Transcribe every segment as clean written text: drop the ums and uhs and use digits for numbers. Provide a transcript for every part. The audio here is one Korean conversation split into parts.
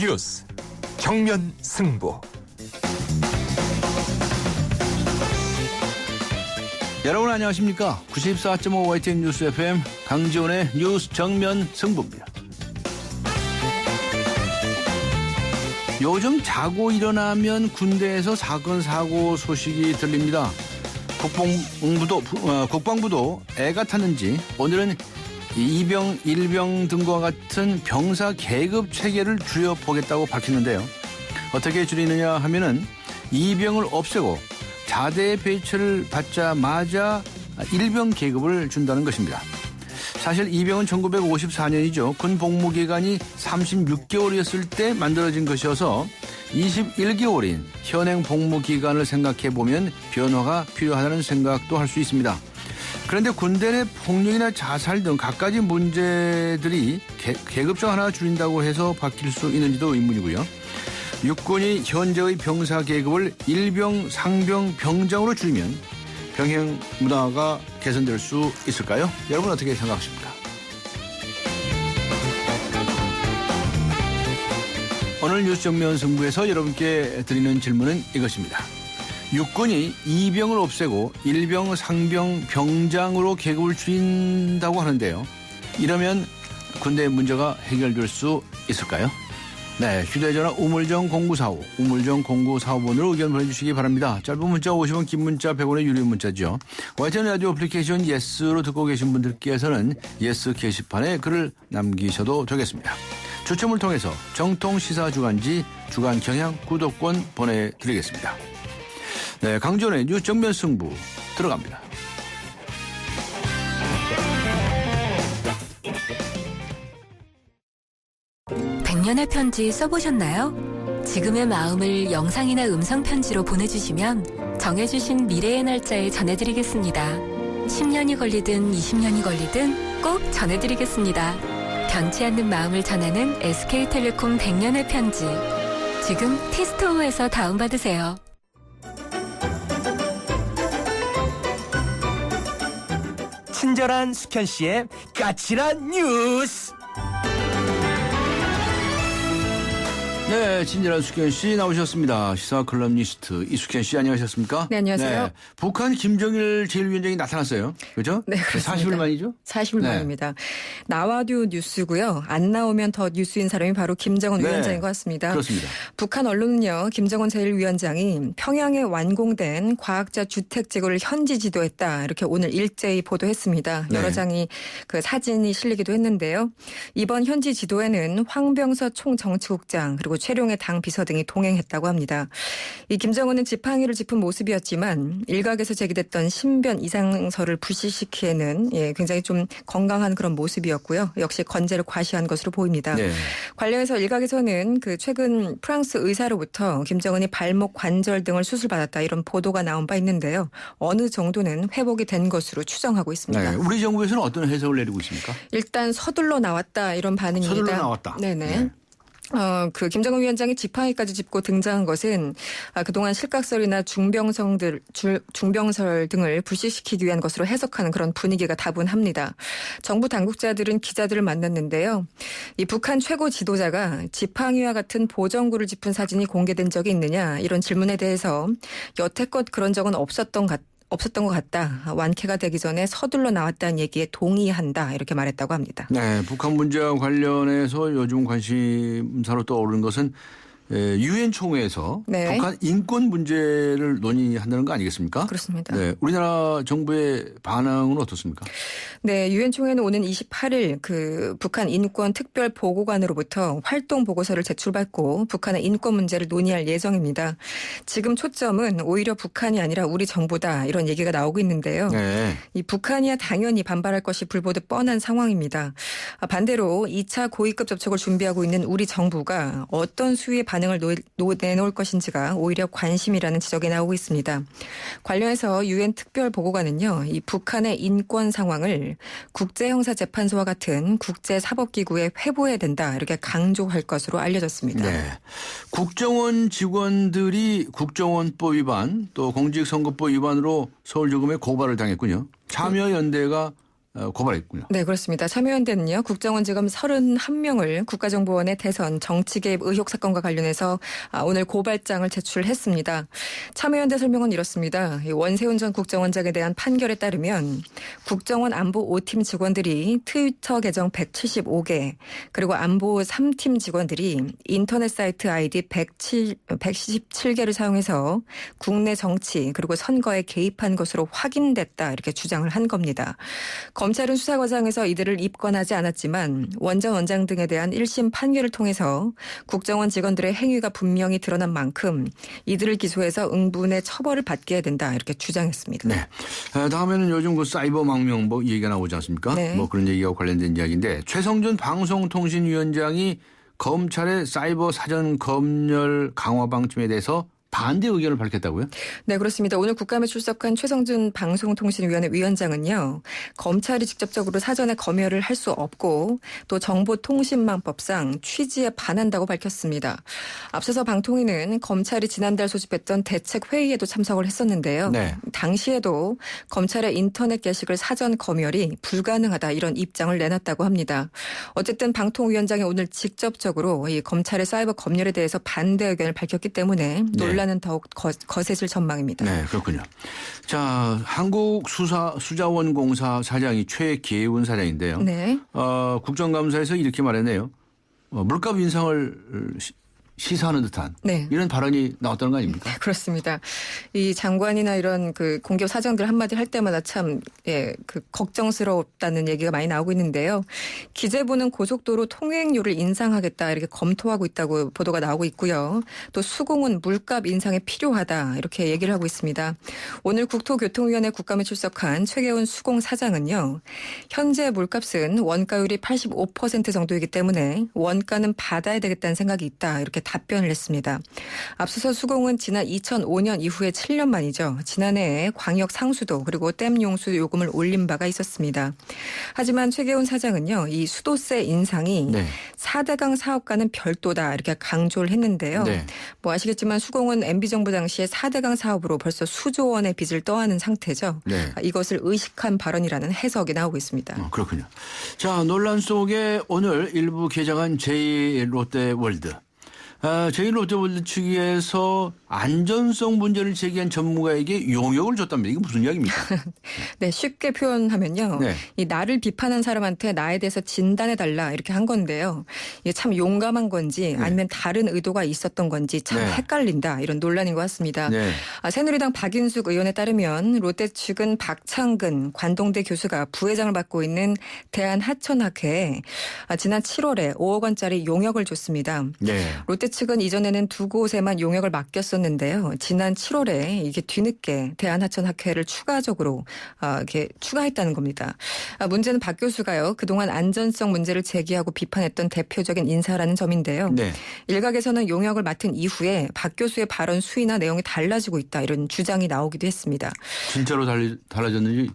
뉴스 정면 승부. 여러분 안녕하십니까? 94.5 YTN 뉴스 FM 강지훈의 뉴스 정면 승부입니다. 요즘 자고 일어나면 군대에서 사건 사고 소식이 들립니다. 국방부도 애가 탔는지 오늘은 이병, 일병 등과 같은 병사 계급 체계를 줄여보겠다고 밝혔는데요. 어떻게 줄이느냐 하면은 이병을 없애고 자대 배치를 받자마자 일병 계급을 준다는 것입니다. 사실 이병은 1954년이죠. 군 복무기간이 36개월이었을 때 만들어진 것이어서 21개월인 현행 복무기간을 생각해보면 변화가 필요하다는 생각도 할 수 있습니다. 그런데 군대 내 폭력이나 자살 등 갖가지 문제들이 계급적 하나 줄인다고 해서 바뀔 수 있는지도 의문이고요. 육군이 현재의 병사 계급을 일병, 상병, 병장으로 줄이면 병행 문화가 개선될 수 있을까요? 여러분 어떻게 생각하십니까? 오늘 뉴스 정면 승부에서 여러분께 드리는 질문은 이것입니다. 육군이 이병을 없애고 일병, 상병, 병장으로 계급을 줄인다고 하는데요. 이러면 군대 문제가 해결될 수 있을까요? 네, 휴대전화 우물정 0945, 우물정 0945번으로 의견 보내주시기 바랍니다. 짧은 문자 50원, 긴 문자 100원의 유료 문자죠. YTN 라디오 애플리케이션 예스로 듣고 계신 분들께서는 예스 게시판에 글을 남기셔도 되겠습니다. 추첨을 통해서 정통 시사주간지 주간 경향 구독권 보내드리겠습니다. 네, 강지훈의 뉴스 정면 승부 들어갑니다. 100년의 편지 써보셨나요? 지금의 마음을 영상이나 음성 편지로 보내주시면 정해주신 미래의 날짜에 전해드리겠습니다. 10년이 걸리든 20년이 걸리든 꼭 전해드리겠습니다. 변치 않는 마음을 전하는 SK텔레콤 100년의 편지. 지금 티스토어에서 다운받으세요. 친절한 숙현 씨의 까칠한 뉴스. 네, 친절한 숙현 씨 나오셨습니다. 시사 컬럼니스트 이숙현 씨 안녕하셨습니까? 네, 안녕하세요. 네, 북한 김정일 제1위원장이 나타났어요. 그렇죠? 네, 그렇습니다. 40일 만이죠? 40일 만입니다. 나와도 뉴스고요. 안 나오면 더 뉴스인 사람이 바로 김정은 위원장인 것 같습니다. 그렇습니다. 북한 언론은요. 김정은 제1위원장이 평양에 완공된 과학자 주택지구를 현지 지도했다. 이렇게 오늘 일제히 보도했습니다. 여러 네. 장이 그 사진이 실리기도 했는데요. 이번 현지 지도에는 황병서 총정치국장 그리고 최룡해 당 비서 등이 동행했다고 합니다. 이 김정은은 지팡이를 짚은 모습이었지만 일각에서 제기됐던 신변 이상설을 불식시키에는 굉장히 좀 건강한 그런 모습이었고요. 역시 건재를 과시한 것으로 보입니다. 네. 관련해서 일각에서는 그 최근 프랑스 의사로부터 김정은이 발목 관절 등을 수술받았다 이런 보도가 나온 바 있는데요. 어느 정도는 회복이 된 것으로 추정하고 있습니다. 네, 우리 정부에서는 어떤 해석을 내리고 있습니까? 일단 서둘러 나왔다 이런 반응입니다. 서둘러 나왔다. 네네. 네. 그 김정은 위원장이 지팡이까지 짚고 등장한 것은 그동안 실각설이나 중병설 등을 불식시키기 위한 것으로 해석하는 그런 분위기가 다분합니다. 정부 당국자들은 기자들을 만났는데요. 이 북한 최고 지도자가 지팡이와 같은 보정구를 짚은 사진이 공개된 적이 있느냐 이런 질문에 대해서 여태껏 그런 적은 없었던 것 같다. 완쾌가 되기 전에 서둘러 나왔다는 얘기에 동의한다. 이렇게 말했다고 합니다. 네, 북한 문제와 관련해서 요즘 관심사로 떠오르는 것은 유엔 총회에서 네. 북한 인권 문제를 논의한다는 거 아니겠습니까? 그렇습니다. 네, 우리나라 정부의 반응은 어떻습니까? 네, 유엔 총회는 오는 28일 그 북한 인권 특별 보고관으로부터 활동 보고서를 제출받고 북한의 인권 문제를 논의할 예정입니다. 지금 초점은 오히려 북한이 아니라 우리 정부다 이런 얘기가 나오고 있는데요. 네. 이 북한이야 당연히 반발할 것이 불보듯 뻔한 상황입니다. 반대로 2차 고위급 접촉을 준비하고 있는 우리 정부가 어떤 수위의 반응을 내놓을 것인지가 오히려 관심이라는 지적이 나오고 있습니다. 관련해서 유엔 특별 보고관은요, 이 북한의 인권 상황을 국제형사재판소와 같은 국제사법기구에 회부해야 된다 이렇게 강조할 것으로 알려졌습니다. 네. 국정원 직원들이 국정원법 위반 또 공직선거법 위반으로 서울지검에 고발을 당했군요. 참여연대가 고발했군요. 네, 그렇습니다. 참여연대는요, 국정원지검 31명을 국가정보원의 대선 정치 개입 의혹 사건과 관련해서 오늘 고발장을 제출했습니다. 참여연대 설명은 이렇습니다. 원세훈 전 국정원장에 대한 판결에 따르면 국정원 안보 5팀 직원들이 트위터 계정 175개, 그리고 안보 3팀 직원들이 인터넷 사이트 아이디 117개를 사용해서 국내 정치 그리고 선거에 개입한 것으로 확인됐다, 이렇게 주장을 한 겁니다. 검찰은 수사 과정에서 이들을 입건하지 않았지만 원 전 원장 등에 대한 1심 판결을 통해서 국정원 직원들의 행위가 분명히 드러난 만큼 이들을 기소해서 응분의 처벌을 받게 된다, 이렇게 주장했습니다. 네. 다음에는 요즘 그 사이버 망명 뭐 얘기가 나오지 않습니까? 네. 뭐 그런 얘기와 관련된 이야기인데 최성준 방송통신위원장이 검찰의 사이버 사전 검열 강화 방침에 대해서 반대 의견을 밝혔다고요? 네, 그렇습니다. 오늘 국감에 출석한 최성준 방송통신위원회 위원장은요, 검찰이 직접적으로 사전에 검열을 할 수 없고 또 정보통신망법상 취지에 반한다고 밝혔습니다. 앞서서 방통위는 검찰이 지난달 소집했던 대책회의에도 참석을 했었는데요. 네. 당시에도 검찰의 인터넷 게시글 사전 검열이 불가능하다, 이런 입장을 내놨다고 합니다. 어쨌든 방통위원장이 오늘 직접적으로 이 검찰의 사이버 검열에 대해서 반대 의견을 밝혔기 때문에 논란은 더욱 거세질 전망입니다. 네, 그렇군요. 자, 한국수자원공사 사장이 최계훈 사장인데요. 네. 국정감사에서 이렇게 말했네요. 물값 인상을 시사하는 듯한 네. 이런 발언이 나왔다는 거 아닙니까? 그렇습니다. 이 장관이나 이런 그 공기업 사장들 한마디 할 때마다 참, 걱정스럽다는 얘기가 많이 나오고 있는데요. 기재부는 고속도로 통행료를 인상하겠다, 이렇게 검토하고 있다고 보도가 나오고 있고요. 또 수공은 물값 인상에 필요하다, 이렇게 얘기를 하고 있습니다. 오늘 국토교통위원회 국감에 출석한 최계훈 수공 사장은요, 현재 물값은 원가율이 85% 정도이기 때문에 원가는 받아야 되겠다는 생각이 있다, 이렇게 답변을 했습니다. 앞서서 수공은 지난 2005년 이후에 7년 만이죠. 지난해에 광역 상수도 그리고 댐 용수 요금을 올린 바가 있었습니다. 하지만 최계훈 사장은요, 이 수도세 인상이 네. 4대강 사업과는 별도다, 이렇게 강조를 했는데요. 네. 뭐 아시겠지만 수공은 MB정부 당시에 4대강 사업으로 벌써 수조 원의 빚을 떠안은 상태죠. 네. 이것을 의식한 발언이라는 해석이 나오고 있습니다. 그렇군요. 자, 논란 속에 오늘 일부 개장한 제1롯데월드. 제1롯데월드 측에서 안전성 문제를 제기한 전문가에게 용역을 줬답니다. 이게 무슨 이야기입니까? 네, 쉽게 표현하면요. 네. 이 나를 비판한 사람한테 나에 대해서 진단해달라, 이렇게 한 건데요. 이게 참 용감한 건지 아니면 다른 의도가 있었던 건지 참 네. 헷갈린다, 이런 논란인 것 같습니다. 네. 새누리당 박인숙 의원에 따르면 롯데 측은 박창근 관동대 교수가 부회장을 맡고 있는 대한하천학회에 지난 7월에 5억 원짜리 용역을 줬습니다. 네. 롯데 측은 이전에는 두 곳에만 용역을 맡겼었는데요. 지난 7월에 이게 뒤늦게 대한하천학회를 추가적으로 이렇게 추가했다는 겁니다. 문제는 박 교수가요, 그동안 안전성 문제를 제기하고 비판했던 대표적인 인사라는 점인데요. 네. 일각에서는 용역을 맡은 이후에 박 교수의 발언 수위나 내용이 달라지고 있다, 이런 주장이 나오기도 했습니다. 진짜로 달라졌는지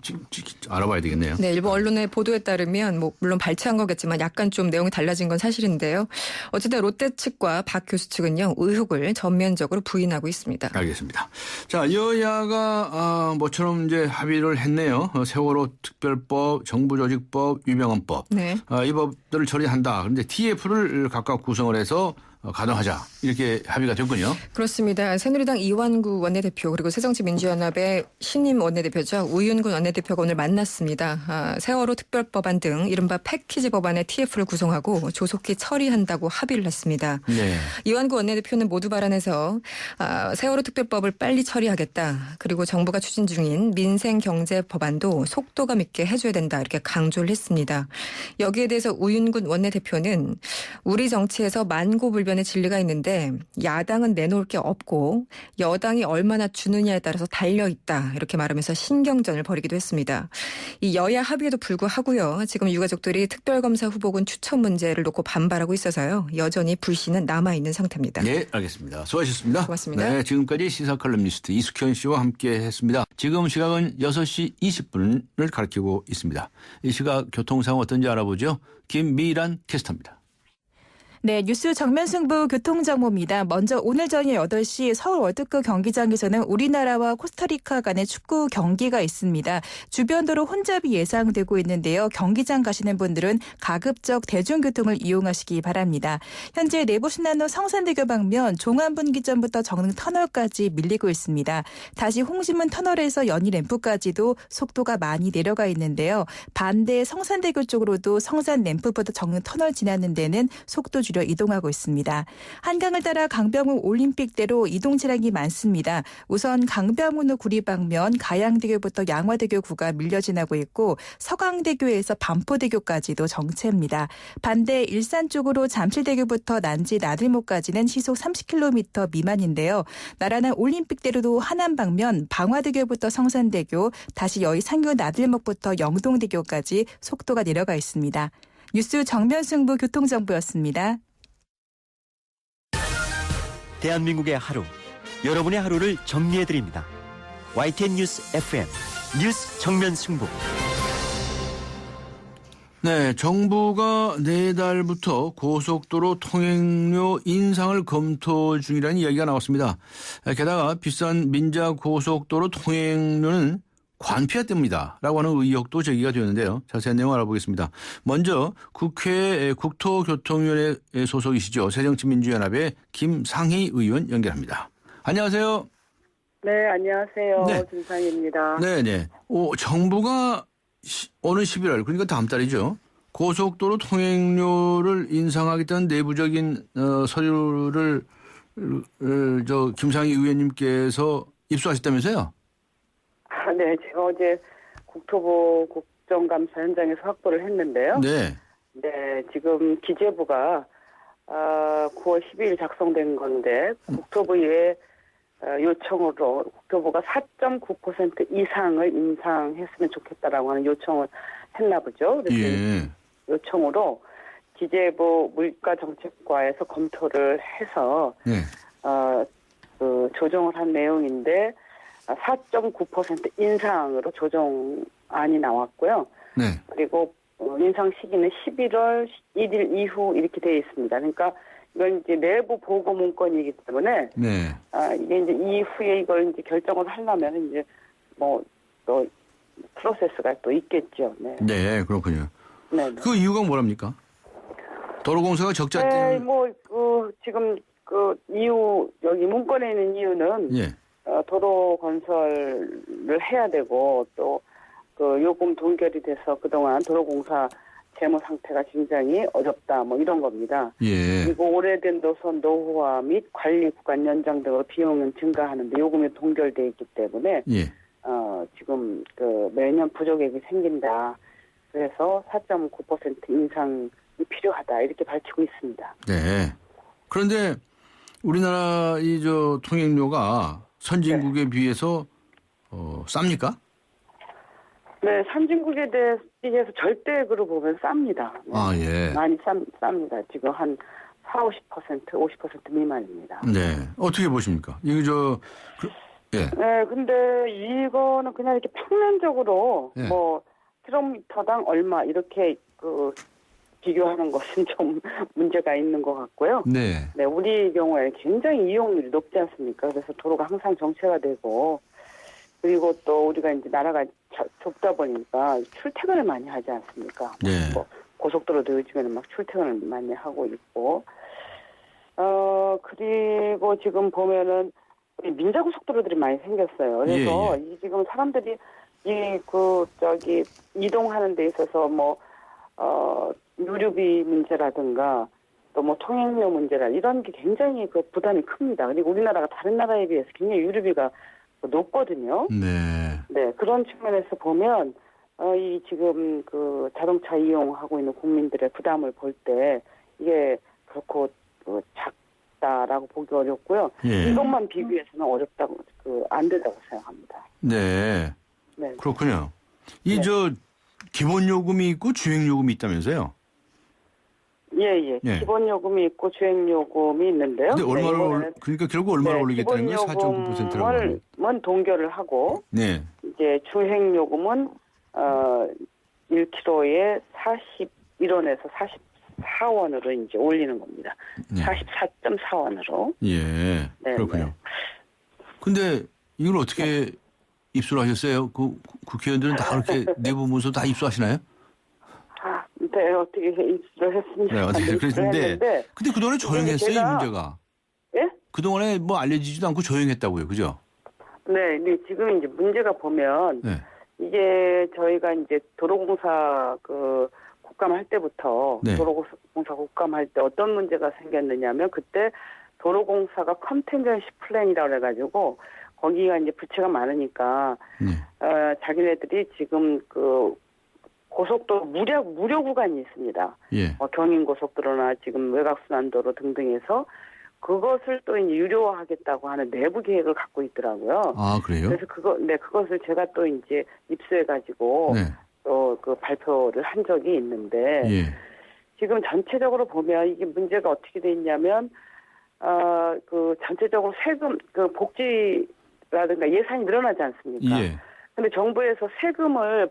알아봐야 되겠네요. 네, 일부 언론의 보도에 따르면 뭐 물론 발췌한 거겠지만 약간 좀 내용이 달라진 건 사실인데요. 어쨌든 롯데 측과 박 교수 측은요, 의혹을 전면적으로 부인하고 있습니다. 알겠습니다. 자, 여야가 모처럼 이제 합의를 했네요. 세월호 특별법, 정부조직법, 위병헌법. 네. 이 법들을 처리한다. 그런데 TF를 각각 구성을 해서 가동하자, 이렇게 합의가 됐군요. 그렇습니다. 새누리당 이완구 원내대표 그리고 새정치민주연합의 신임 원내대표죠. 우윤근 원내대표가 오늘 만났습니다. 세월호 특별법안 등 이른바 패키지 법안의 TF를 구성하고 조속히 처리한다고 합의를 했습니다. 네. 이완구 원내대표는 모두 발언에서 세월호 특별법을 빨리 처리하겠다. 그리고 정부가 추진 중인 민생경제 법안도 속도감 있게 해줘야 된다, 이렇게 강조를 했습니다. 여기에 대해서 우윤근 원내대표는 우리 정치에서 만고불변의 진리가 있는데 야당은 내놓을 게 없고 여당이 얼마나 주느냐에 따라서 달려있다, 이렇게 말하면서 신경전을 벌이기도 했습니다. 이 여야 합의에도 불구하고요, 지금 유가족들이 특별검사 후보군 추천 문제를 놓고 반발하고 있어서요, 여전히 불씨는 남아있는 상태입니다. 네, 알겠습니다. 수고하셨습니다. 고맙습니다. 네, 지금까지 시사칼럼니스트 이숙현 씨와 함께 했습니다. 지금 시각은 6시 20분을 가리키고 있습니다. 이 시각 교통 상황 어떤지 알아보죠. 김미란 캐스터입니다. 네, 뉴스 정면승부 교통정보입니다. 먼저 오늘 저녁 8시 서울 월드컵 경기장에서는 우리나라와 코스타리카 간의 축구 경기가 있습니다. 주변 도로 혼잡이 예상되고 있는데요. 경기장 가시는 분들은 가급적 대중교통을 이용하시기 바랍니다. 현재 내부신난로 성산대교 방면 종안분기점부터 정릉터널까지 밀리고 있습니다. 다시 홍지문 터널에서 연희램프까지도 속도가 많이 내려가 있는데요. 반대 성산대교 쪽으로도 성산램프부터 정릉터널 지나는 데는 속도 줄여 이동하고 있습니다. 한강을 따라 강병우 올림픽대로 이동 차량이 많습니다. 우선 강병우 구리 방면 가양대교부터 양화대교 구간 밀려 지나고 있고 서강대교에서 반포대교까지도 정체입니다. 반대 일산 쪽으로 잠실대교부터 난지 나들목까지는 시속 30km 미만인데요. 나란한 올림픽대로도 하남 방면 방화대교부터 성산대교, 다시 여의상교 나들목부터 영동대교까지 속도가 내려가 있습니다. 뉴스 정면승부 교통정보였습니다. 대한민국의 하루, 여러분의 하루를 정리해드립니다. YTN 뉴스 FM 뉴스 정면 승부. 네, 정부가 내달부터 고속도로 통행료 인상을 검토 중이라는 이야기가 나왔습니다. 게다가 비싼 민자 고속도로 통행료는 관피했답니다라고 하는 의혹도 제기가 되었는데요. 자세한 내용 알아보겠습니다. 먼저 국회 국토교통위원회 소속이시죠. 새정치민주연합의 김상희 의원 연결합니다. 안녕하세요. 네, 안녕하세요. 네. 김상희입니다. 네네. 정부가 오는 11월, 그러니까 다음 달이죠. 고속도로 통행료를 인상하겠다는 내부적인 서류를 김상희 의원님께서 입수하셨다면서요? 네, 제가 어제 국토부 국정감사 현장에서 확보를 했는데요. 네. 네, 지금 기재부가 9월 12일 작성된 건데 국토부의 요청으로 국토부가 4.9% 이상을 인상했으면 좋겠다라고 하는 요청을 했나 보죠. 그래서 예. 요청으로 기재부 물가정책과에서 검토를 해서 네. 조정을 한 내용인데 4.9% 인상으로 조정안이 나왔고요. 네. 그리고 인상 시기는 11월 1일 이후 이렇게 되어 있습니다. 그러니까 이건 이제 내부 보고 문건이기 때문에 네. 이게 이제 이후에 이걸 이제 결정을 하려면 이제 뭐 또 프로세스가 또 있겠죠. 네. 네, 그렇군요. 네. 그 이유가 뭐랍니까? 도로공사가 적자 네, 때문에. 지금 이유 여기 문건에 있는 이유는 예. 도로 건설을 해야 되고 또 그 요금 동결이 돼서 그동안 도로공사 재무 상태가 굉장히 어렵다 뭐 이런 겁니다. 예. 그리고 오래된 노선 노후화 및 관리 구간 연장 등으로 비용은 증가하는데 요금이 동결돼 있기 때문에 예. 지금 매년 부족액이 생긴다. 그래서 4.9% 인상이 필요하다 이렇게 밝히고 있습니다. 네. 그런데 우리나라 통행료가 선진국에 비해서 쌉니까? 네, 선진국에 비해서 절대액으로 보면 쌉니다. 네. 아, 예. 많이 쌉니다. 지금 한 40, 50% 미만입니다. 네. 어떻게 보십니까? 이거 예. 네, 근데 이거는 그냥 이렇게 평면적으로 예. 뭐 킬로미터당 얼마 이렇게 비교하는 것은 좀 문제가 있는 것 같고요. 네. 네, 우리 경우에 굉장히 이용률이 높지 않습니까? 그래서 도로가 항상 정체가 되고 그리고 또 우리가 이제 나라가 좁다 보니까 출퇴근을 많이 하지 않습니까? 네. 뭐 고속도로도 요즘에는 막 출퇴근을 많이 하고 있고 그리고 지금 보면은 민자고속도로들이 많이 생겼어요. 그래서 예. 지금 사람들이 이동하는 데 있어서 유류비 문제라든가 또 통행료 문제라 이런 게 굉장히 부담이 큽니다. 그리고 우리나라가 다른 나라에 비해서 굉장히 유류비가 높거든요. 네. 네, 그런 측면에서 보면 지금 자동차 이용하고 있는 국민들의 부담을 볼 때 이게 결코 작다라고 보기 어렵고요. 예. 이것만 비교해서는 어렵다고 안 된다고 생각합니다. 네. 네. 그렇군요. 네. 기본 요금이 있고 주행 요금이 있다면서요? 예. 예. 기본 요금이 있고 주행 요금이 있는데요. 근데 그러니까 결국 얼마를 올리겠다는 거예요? 4.9%라고 하면. 기본 동결을 하고 네. 이제 주행 요금은 1km에 41원에서 44원으로 이제 올리는 겁니다. 네. 44.4원으로. 예. 네, 그렇군요. 네. 근데 이걸 어떻게 입수를 하셨어요? 그 국회의원들은 다 그렇게 내부 문서 다 입수하시나요? 네, 어떻게 입수를 했습니다. 네, 어떻게 그랬는데. 근데 그동안에 조용했어요, 이 문제가. 예? 그동안에 뭐 알려지지도 않고 조용했다고요. 그죠? 네, 근데 지금 이제 문제가 보면 네. 이게 저희가 이제 도로공사 국감할 때부터 네. 도로공사 국감할 때 어떤 문제가 생겼느냐면 그때 도로공사가 컨텐전시 플랜이라고 해가지고 거기가 이제 부채가 많으니까 네. 자기네들이 지금 고속도로 무료 구간이 있습니다. 예. 경인고속도로나 지금 외곽순환도로 등등해서 그것을 또 이제 유료화하겠다고 하는 내부 계획을 갖고 있더라고요. 아, 그래요? 그래서 그것을 제가 또 이제 입수해가지고 네. 또 그 발표를 한 적이 있는데 예. 지금 전체적으로 보면 이게 문제가 어떻게 돼 있냐면 전체적으로 세금 복지라든가 예산이 늘어나지 않습니까? 예. 근데 정부에서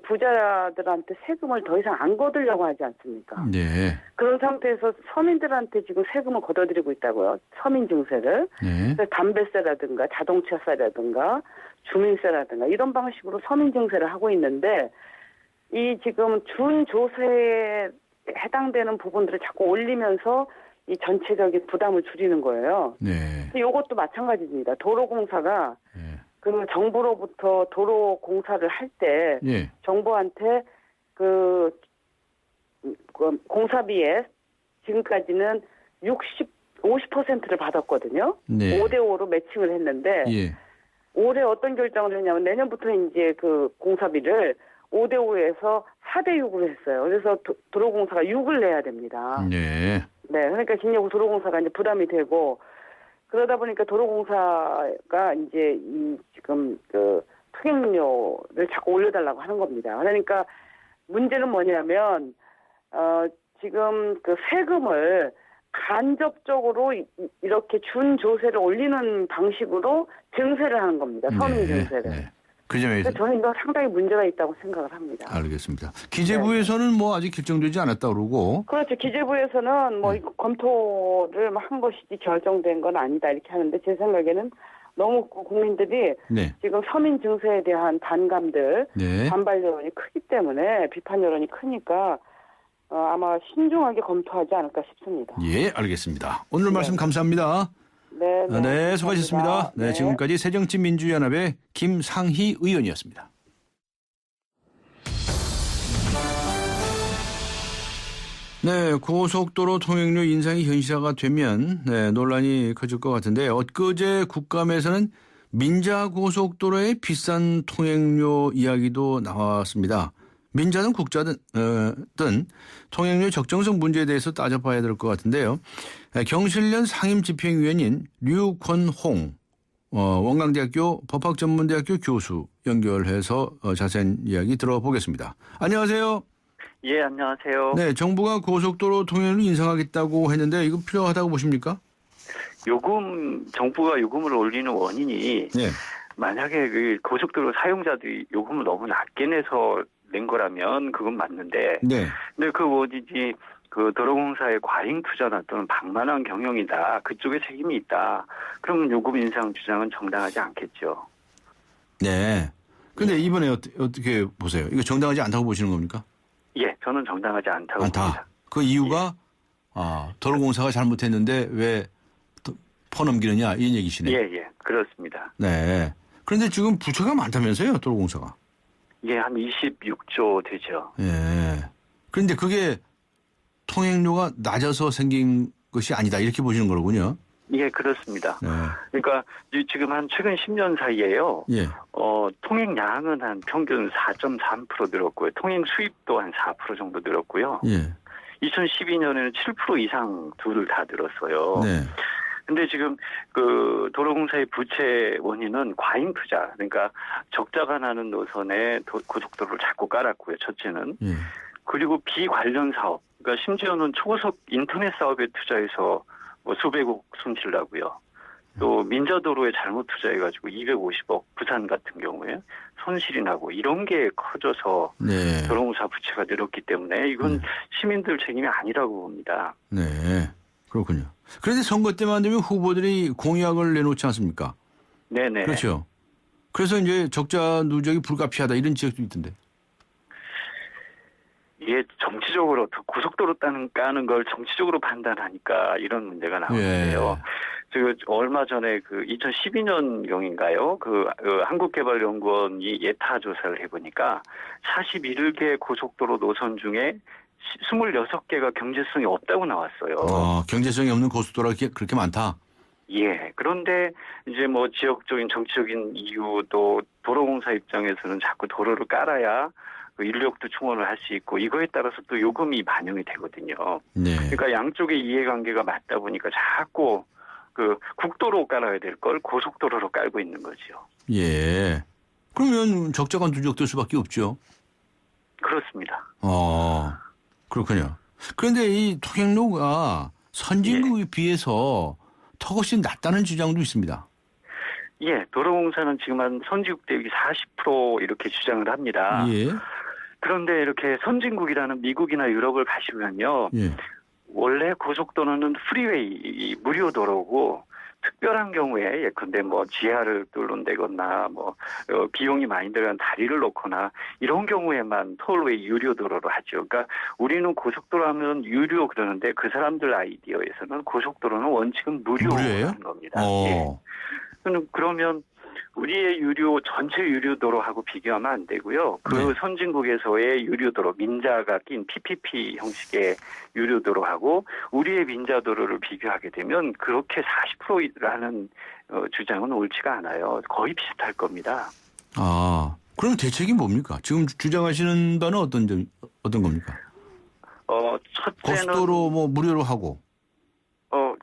부자들한테 세금을 더 이상 안 거두려고 하지 않습니까? 네. 그런 상태에서 서민들한테 지금 세금을 걷어들이고 있다고요. 서민 증세를. 네. 그래서 담배세라든가 자동차세라든가 주민세라든가 이런 방식으로 서민 증세를 하고 있는데 이 지금 준조세에 해당되는 부분들을 자꾸 올리면서 이 전체적인 부담을 줄이는 거예요. 네. 이것도 마찬가지입니다. 도로공사가 예. 정부로부터 도로 공사를 할 때 예. 정부한테 공사비에 지금까지는 50%를 받았거든요. 네. 5대5로 매칭을 했는데 예. 올해 어떤 결정을 했냐면 내년부터 이제 그 공사비를 5대5에서 4대6으로 했어요. 그래서 도로공사가 6을 내야 됩니다. 네. 네, 그러니까 진짜 도로공사가 이제 부담이 되고 그러다 보니까 도로공사가 이제 지금 통행료를 자꾸 올려달라고 하는 겁니다. 그러니까 문제는 뭐냐면 지금 세금을 간접적으로 이렇게 준조세를 올리는 방식으로 증세를 하는 겁니다. 서민 증세를. 네. 그 점에서 그래서 저는 이거 상당히 문제가 있다고 생각을 합니다. 알겠습니다. 기재부에서는 뭐 아직 결정되지 않았다 그러고. 그렇죠. 기재부에서는 이거 검토를 한 것이지 결정된 건 아니다 이렇게 하는데 제 생각에는 너무 국민들이 네. 지금 서민 증세에 대한 반감들, 네. 반발 여론이 크기 때문에 비판 여론이 크니까 아마 신중하게 검토하지 않을까 싶습니다. 예, 알겠습니다. 오늘 말씀 감사합니다. 네, 네, 수고하셨습니다. 감사합니다. 네, 지금까지 새정치민주연합의 김상희 의원이었습니다. 네, 고속도로 통행료 인상이 현실화가 되면 논란이 커질 것 같은데 엊그제 국감에서는 민자고속도로의 비싼 통행료 이야기도 나왔습니다. 민자든 국자든 통행료 적정성 문제에 대해서 따져봐야 될 것 같은데요. 경실련 상임집행위원인 류권홍 원광대학교 법학전문대학교 교수 연결해서 자세한 이야기 들어보겠습니다. 안녕하세요. 예, 안녕하세요. 네, 정부가 고속도로 통행료를 인상하겠다고 했는데 이거 필요하다고 보십니까? 정부가 요금을 올리는 원인이 네. 만약에 그 고속도로 사용자들이 요금을 너무 낮게 내서 낸 거라면 그건 맞는데, 네. 근데 그 원인이 그 도로공사의 과잉 투자나 또는 방만한 경영이다. 그쪽에 책임이 있다. 그러면 요금 인상 주장은 정당하지 않겠죠. 네. 근데 이번에 어떻게 보세요? 이거 정당하지 않다고 보시는 겁니까? 예, 저는 정당하지 않다고 봅니다. 그 이유가 도로공사가 잘못했는데 왜 퍼넘기느냐 이런 얘기시네요. 예, 그렇습니다. 네. 그런데 지금 부채가 많다면서요, 도로공사가? 예, 한 26조 되죠. 예. 그런데 그게 통행료가 낮아서 생긴 것이 아니다 이렇게 보시는 거로군요. 예, 그렇습니다. 네. 그러니까 지금 한 최근 10년 사이에요. 예. 통행량은 한 평균 4.3% 늘었고요. 통행 수입도 한 4% 정도 늘었고요. 예. 2012년에는 7% 이상 둘 다 늘었어요. 네. 근데 지금 그 도로공사의 부채 원인은 과잉 투자, 그러니까 적자가 나는 노선에 고속도로를 자꾸 깔았고요. 첫째는. 예. 그리고 비관련 사업, 그러니까 심지어는 초고속 인터넷 사업에 투자해서 수백억 손실 나고요. 또 민자도로에 잘못 투자해가지고 250억 부산 같은 경우에 손실이 나고 이런 게 커져서 네. 도로공사 부채가 늘었기 때문에 이건 시민들 책임이 아니라고 봅니다. 네. 그렇군요. 그런데 선거 때만 되면 후보들이 공약을 내놓지 않습니까? 네네. 그렇죠. 그래서 이제 적자 누적이 불가피하다 이런 지적도 있던데. 이게 정치적으로 고속도로 까는 걸 정치적으로 판단하니까 이런 문제가 나오는데요. 그 얼마 전에 그 2012년경인가요? 그 한국개발연구원이 예타 조사를 해보니까 41개 고속도로 노선 중에 26개가 경제성이 없다고 나왔어요. 경제성이 없는 고속도로가 그렇게 많다. 예. 그런데 이제 뭐 지역적인 정치적인 이유도 도로공사 입장에서는 자꾸 도로를 깔아야 그 인력도 충원을 할 수 있고 이거에 따라서 또 요금이 반영이 되거든요. 네. 그러니까 양쪽의 이해관계가 맞다 보니까 자꾸 그 국도로 깔아야 될 걸 고속도로로 깔고 있는 거죠. 예. 그러면 적자가 누적될 수밖에 없죠. 그렇습니다. 그렇군요. 그런데 이 통행로가 선진국에 비해서 턱없이 낮다는 주장도 있습니다. 예, 도로공사는 지금 한 선진국 대비 40% 이렇게 주장을 합니다. 예. 그런데 이렇게 선진국이라는 미국이나 유럽을 가시면요. 예. 원래 고속도로는 프리웨이, 무료 도로고 특별한 경우에 예컨대 뭐 지하를 뚫는다거나 뭐 비용이 많이 들어간 다리를 놓거나 이런 경우에만 톨웨이 유료 도로로 하죠. 그러니까 우리는 고속도로 하면 유료 그러는데 그 사람들 아이디어에서는 고속도로는 원칙은 무료예요? 무료라는 겁니다. 예. 그러면 우리의 전체 유료도로하고 비교하면 안 되고요. 그 선진국에서의 유료도로, 민자가 낀 PPP 형식의 유료도로하고 우리의 민자도로를 비교하게 되면 그렇게 40%라는 주장은 옳지가 않아요. 거의 비슷할 겁니다. 그럼 대책이 뭡니까? 지금 주장하시는 바는 어떤 겁니까? 첫째는 고속도로 뭐 무료로 하고.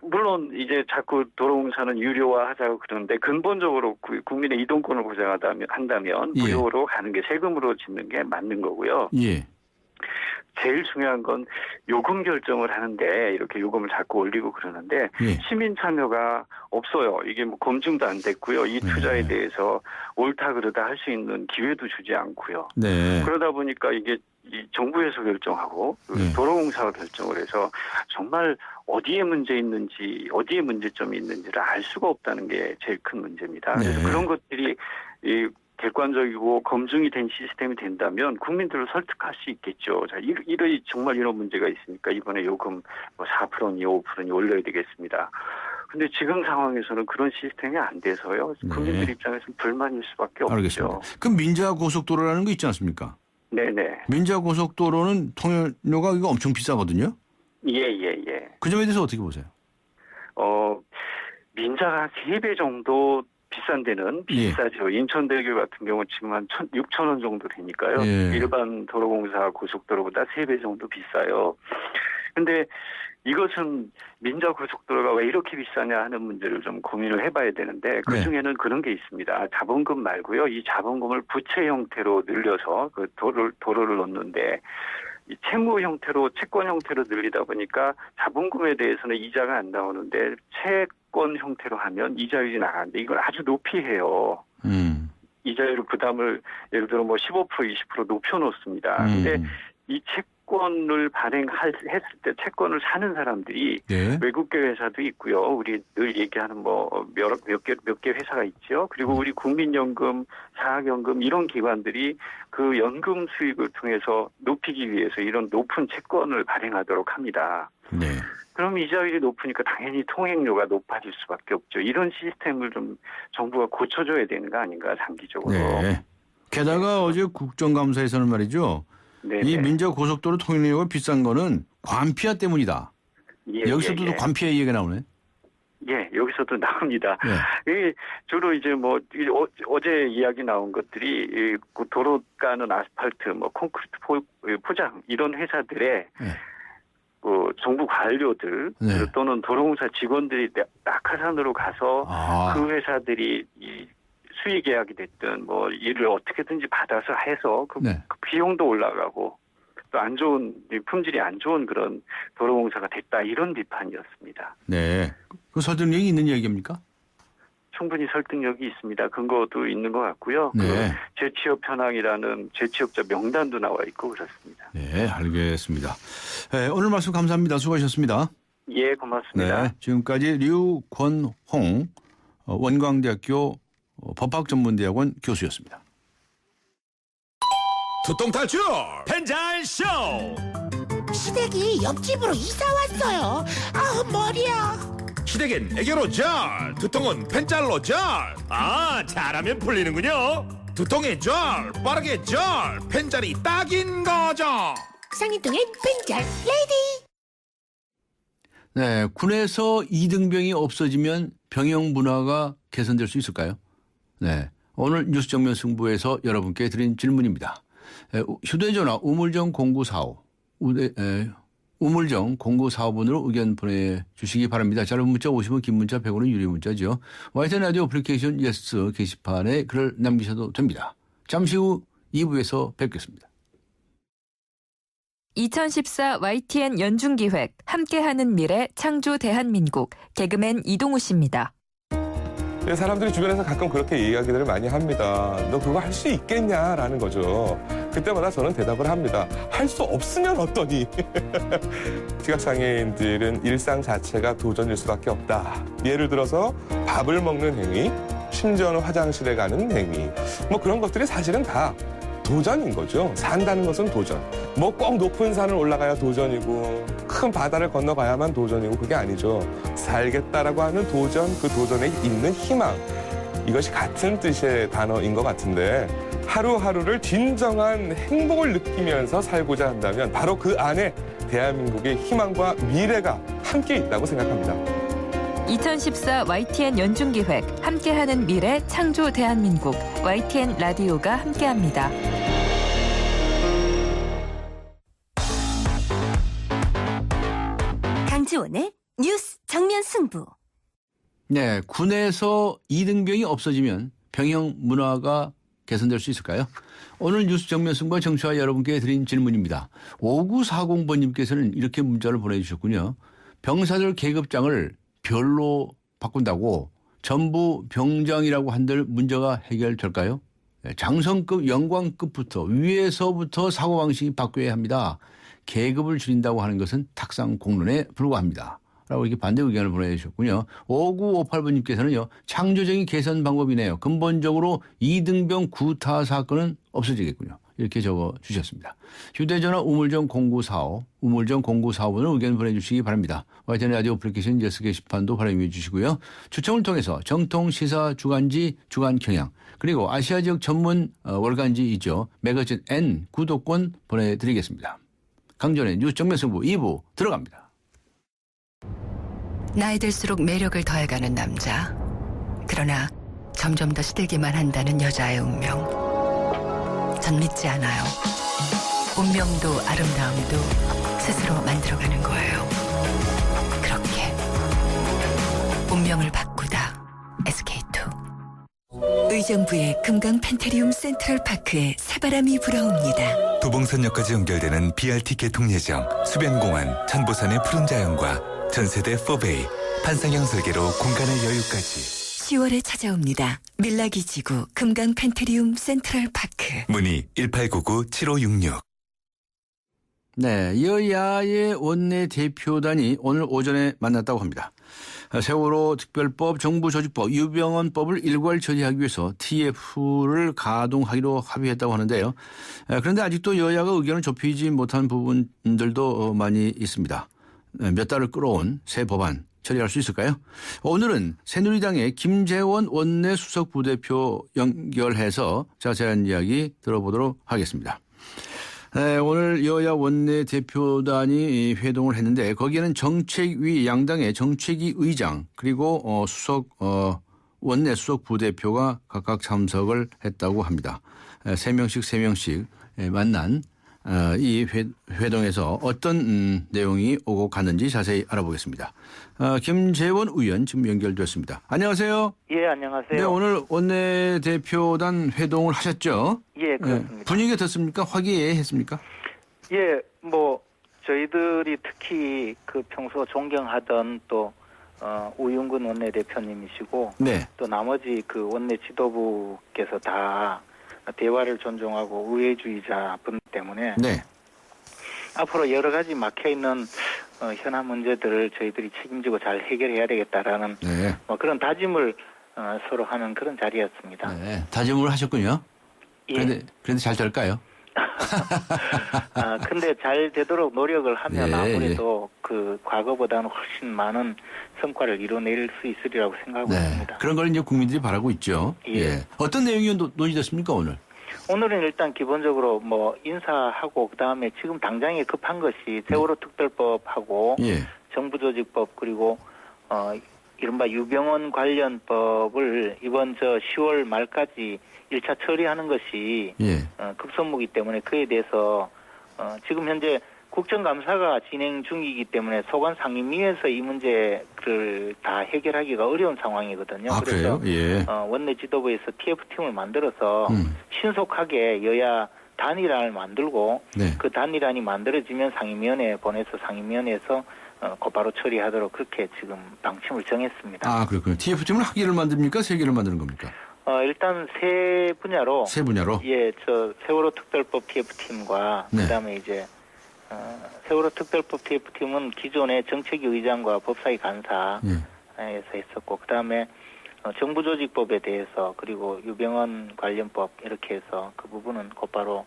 물론 이제 자꾸 도로공사는 유료화 하자고 그러는데 근본적으로 국민의 이동권을 보장한다면 무료로 가는 게 세금으로 짓는 게 맞는 거고요. 예. 제일 중요한 건 요금 결정을 하는데 이렇게 요금을 자꾸 올리고 그러는데 시민 참여가 없어요. 이게 뭐 검증도 안 됐고요. 이 투자에 대해서 옳다 그르다 할 수 있는 기회도 주지 않고요. 네. 그러다 보니까 이게 이 정부에서 결정하고 도로공사가 결정을 해서 정말 어디에 문제점이 있는지를 알 수가 없다는 게 제일 큰 문제입니다. 그래서 그런 것들이 객관적이고 검증이 된 시스템이 된다면 국민들을 설득할 수 있겠죠. 자, 정말 이런 문제가 있으니까 이번에 요금 뭐 4%니 5%니 올려야 되겠습니다. 근데 지금 상황에서는 그런 시스템이 안 돼서요. 국민들 입장에서는 불만일 수밖에 없죠. 알겠습니다. 그럼 민자고속도로라는 거 있지 않습니까? 네네. 민자고속도로는 통행료가 이거 엄청 비싸거든요. 예. 그 점에 대해서 어떻게 보세요? 민자가 3배 정도 비싼 데는 비싸죠. 인천대교 같은 경우 지금 한 6,000원 정도 되니까요. 일반 도로공사 고속도로보다 3배 정도 비싸요. 근데 이것은 민자고속도로가 왜 이렇게 비싸냐 하는 문제를 좀 고민을 해봐야 되는데 그중에는 그런 게 있습니다. 자본금 말고요. 이 자본금을 부채 형태로 늘려서 그 도로를 놓는데 이 채무 형태로 채권 형태로 늘리다 보니까 자본금에 대해서는 이자가 안 나오는데 채권 형태로 하면 이자율이 나가는데 이걸 아주 높이 해요. 이자율 부담을 예를 들어 뭐 15% 20% 높여놓습니다. 근데 이 채권을 발행했을 때 채권을 사는 사람들이 외국계 회사도 있고요. 우리 늘 얘기하는 뭐 몇 개 회사가 있죠. 그리고 우리 국민연금, 사학연금 이런 기관들이 그 연금 수익을 통해서 높이기 위해서 이런 높은 채권을 발행하도록 합니다. 그럼 이자율이 높으니까 당연히 통행료가 높아질 수밖에 없죠. 이런 시스템을 좀 정부가 고쳐줘야 되는 거 아닌가 장기적으로. 게다가 어제 국정감사에서는 말이죠. 이 민자고속도로 통행료가 비싼 거는 관피아 때문이다. 여기서도 관피아 얘기가 나오네. 예, 여기서도 나옵니다. 주로 이제 뭐 어제 이야기 나온 것들이 도로 까는 아스팔트, 뭐 콘크리트 포장 이런 회사들의 그 정부 관료들 또는 도로공사 직원들이 낙하산으로 가서 그 회사들이 이 수의 계약이 됐든 뭐 일을 어떻게든지 받아서 해서 그 비용도 올라가고 또 안 좋은 품질이 안 좋은 그런 도로공사가 됐다 이런 비판이었습니다. 그 설득력이 있는 얘기입니까? 충분히 설득력이 있습니다. 근거도 있는 것 같고요. 네. 그 재취업 현황이라는 재취업자 명단도 나와 있고 그렇습니다. 네, 알겠습니다. 네, 오늘 말씀 감사합니다. 수고하셨습니다. 예, 고맙습니다. 네, 지금까지 류권홍 원광대학교 법학전문대학원 교수였습니다. 두통 탈출 펜잘쇼. 시댁이 옆집으로 이사 왔어요. 아우 머리야. 시댁엔 애교로 절, 두통은 펜잘로 절. 아, 잘하면 풀리는군요. 두통에 절, 빠르게 절, 펜잘이 딱인 거죠. 쌍이통엔 펜잘 레이디. 네, 군에서 이등병이 없어지면 병영 문화가 개선될 수 있을까요? 네, 오늘 뉴스 정면 승부에서 여러분께 드린 질문입니다. 휴대전화 우물정 0945 우물정 0945번으로 의견 보내주시기 바랍니다. 짧은 문자 50원, 긴 문자 100원은 유료 문자죠. YTN 라디오 애플리케이션 예스 게시판에 글을 남기셔도 됩니다. 잠시 후 2부에서 뵙겠습니다. 2014 YTN 연중기획 함께하는 미래 창조 대한민국 개그맨 이동우 씨입니다. 사람들이 주변에서 가끔 그렇게 이야기들을 많이 합니다. 너 그거 할 수 있겠냐라는 거죠. 그때마다 저는 대답을 합니다. 할 수 없으면 어떠니? 시각장애인들은 일상 자체가 도전일 수밖에 없다. 예를 들어서 밥을 먹는 행위, 심지어는 화장실에 가는 행위, 뭐 그런 것들이 사실은 다 도전인 거죠. 산다는 것은 도전. 뭐 꼭 높은 산을 올라가야 도전이고 큰 바다를 건너가야만 도전이고 그게 아니죠. 살겠다라고 하는 도전, 그 도전에 있는 희망. 이것이 같은 뜻의 단어인 것 같은데 하루하루를 진정한 행복을 느끼면서 살고자 한다면 바로 그 안에 대한민국의 희망과 미래가 함께 있다고 생각합니다. 2014 YTN 연중기획 함께하는 미래 창조 대한민국 YTN 라디오가 함께합니다. 강지원의 뉴스 정면 승부. 네, 군에서 이등병이 없어지면 병영 문화가 개선될 수 있을까요? 오늘 뉴스 정면 승부와 청취자 여러분께 드린 질문입니다. 5940번님께서는 이렇게 문자를 보내주셨군요. 병사들 계급장을 별로 바꾼다고 전부 병장이라고 한들 문제가 해결될까요? 장성급, 영광급부터 위에서부터 사고방식이 바뀌어야 합니다. 계급을 줄인다고 하는 것은 탁상 공론에 불과합니다. 라고 이렇게 반대 의견을 보내주셨군요. 5958번님께서는요. 창조적인 개선 방법이네요. 근본적으로 이등병 구타 사건은 없어지겠군요. 이렇게 적어주셨습니다. 휴대전화 우물정 0945, 우물정 0945번으로 의견 보내주시기 바랍니다. YTN 라디오 애플리케이션 예스 게시판도 활용해 주시고요. 추첨을 통해서 정통 시사 주간지 주간 경향 그리고 아시아 지역 전문 월간지이죠. 매거진 N 구독권 보내드리겠습니다. 강전의 뉴스 정면 승부 2부 들어갑니다. 나이 들수록 매력을 더해가는 남자. 그러나 점점 더 시들기만 한다는 여자의 운명. 전 믿지 않아요. 운명도 아름다움도 스스로 만들어가는 거예요. 그렇게 운명을 바꾸다. SK2. 의정부의 금강 펜테리움 센트럴파크에 새바람이 불어옵니다. 도봉선역까지 연결되는 BRT 개통 예정, 수변공원, 천보산의 푸른 자연과 전세대 4베이, 판상형 설계로 공간의 여유까지. 10월에 찾아옵니다. 밀라기지구 금강 펜테리움 센트럴파크. 문의 1899-7566. 네, 여야의 원내대표단이 오늘 오전에 만났다고 합니다. 세월호 특별법, 정부조직법, 유병헌법을 일괄 처리하기 위해서 TF를 가동하기로 합의했다고 하는데요. 그런데 아직도 여야가 의견을 좁히지 못한 부분들도 많이 있습니다. 몇 달을 끌어온 새 법안 처리할 수 있을까요? 오늘은 새누리당의 김재원 원내 수석 부대표 연결해서 자세한 이야기 들어보도록 하겠습니다. 네, 오늘 여야 원내 대표단이 회동을 했는데 거기에는 정책위 양당의 정책위 의장 그리고 원내 수석 부대표가 각각 참석을 했다고 합니다. 3명씩 만난 이 회동에서 어떤 내용이 오고 갔는지 자세히 알아보겠습니다. 김재원 의원 지금 연결됐습니다. 안녕하세요. 예, 안녕하세요. 네, 오늘 원내대표단 회동을 하셨죠? 예, 그렇습니다. 네, 분위기가 어떻습니까? 화기애애했습니까? 예, 뭐 저희들이 특히 그 평소 존경하던 또 우윤근 원내대표님이시고 네. 또 나머지 그 원내 지도부께서 다 대화를 존중하고 우회주의자 분 때문에 네. 앞으로 여러 가지 막혀 있는 현안 문제들을 저희들이 책임지고 잘 해결해야 되겠다라는 네. 그런 다짐을 서로 하는 그런 자리였습니다. 네. 다짐을 하셨군요. 예. 그런데 잘 될까요? 근데 잘 되도록 노력을 하면 예, 아무래도 그 과거보다는 훨씬 많은 성과를 이뤄낼 수 있으리라고 생각하고 있습니다. 그런 걸 이제 국민들이 바라고 있죠. 예. 어떤 내용이 논의됐습니까 오늘? 오늘은 일단 기본적으로 뭐 인사하고 그다음에 지금 당장에 급한 것이 세월호 특별법하고 예. 정부조직법 그리고 이른바 유병원 관련법을 이번 10월 말까지 1차 처리하는 것이 예. 급선무기 때문에 그에 대해서 지금 현재 국정감사가 진행 중이기 때문에 소관 상임위에서 이 문제를 다 해결하기가 어려운 상황이거든요. 그래요? 예. 원내 지도부에서 TF팀을 만들어서 신속하게 여야 단일안을 만들고 네. 그 단일안이 만들어지면 상임위원회에 보내서 상임위원회에서 곧바로 처리하도록 그렇게 지금 방침을 정했습니다. 그렇군요. TF팀은 한 개를 만듭니까? 세 개를 만드는 겁니까? 일단 세 분야로. 세 분야로? 예, 세월호 특별법 TF팀과 네. 그다음에 이제 세월호 특별법 TF팀은 기존의 정책위 의장과 법사위 간사에서 했었고 그다음에 정부조직법에 대해서 그리고 유병헌 관련법 이렇게 해서 그 부분은 곧바로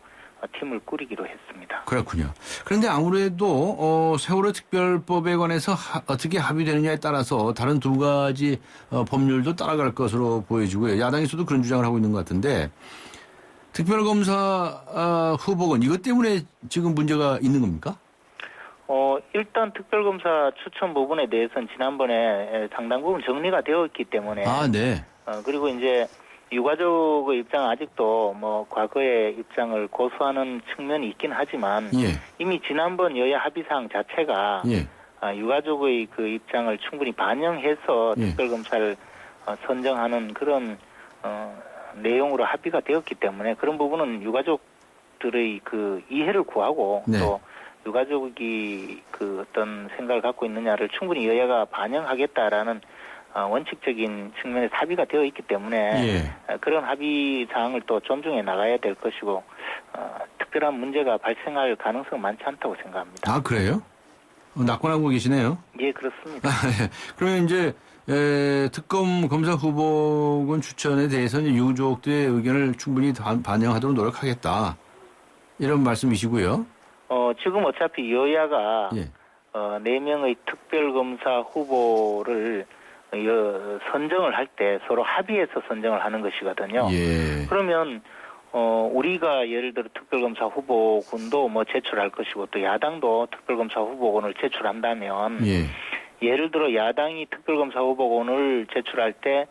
팀을 꾸리기로 했습니다. 그렇군요. 그런데 아무래도 세월호 특별법에 관해서 어떻게 합의되느냐에 따라서 다른 두 가지 법률도 따라갈 것으로 보여지고요. 야당에서도 그런 주장을 하고 있는 것 같은데 특별검사 후보군 이것 때문에 지금 문제가 있는 겁니까? 일단 특별검사 추천 부분에 대해서는 지난번에 상당 부분 정리가 되어 있기 때문에. 네. 그리고 이제 유가족의 입장은 아직도 뭐 과거의 입장을 고수하는 측면이 있긴 하지만 이미 지난번 여야 합의사항 자체가 유가족의 그 입장을 충분히 반영해서 특별검사를 선정하는 그런 내용으로 합의가 되었기 때문에 그런 부분은 유가족들의 그 이해를 구하고 또 유가족이 그 어떤 생각을 갖고 있느냐를 충분히 여야가 반영하겠다라는 원칙적인 측면에서 합의가 되어 있기 때문에 그런 합의 사항을 또 존중해 나가야 될 것이고 특별한 문제가 발생할 가능성은 많지 않다고 생각합니다. 그래요? 낙관하고 계시네요. 예, 그렇습니다. 그러면 이제 특검 검사 후보군 추천에 대해서는 유족들의 의견을 충분히 반영하도록 노력하겠다. 이런 말씀이시고요. 지금 어차피 여야가 4명의 특별검사 후보를 선정을 할 때 서로 합의해서 선정을 하는 것이거든요. 그러면 우리가 예를 들어 특별검사 후보군도 뭐 제출할 것이고 또 야당도 특별검사 후보군을 제출한다면 예를 들어 야당이 특별검사 후보군을 제출할 때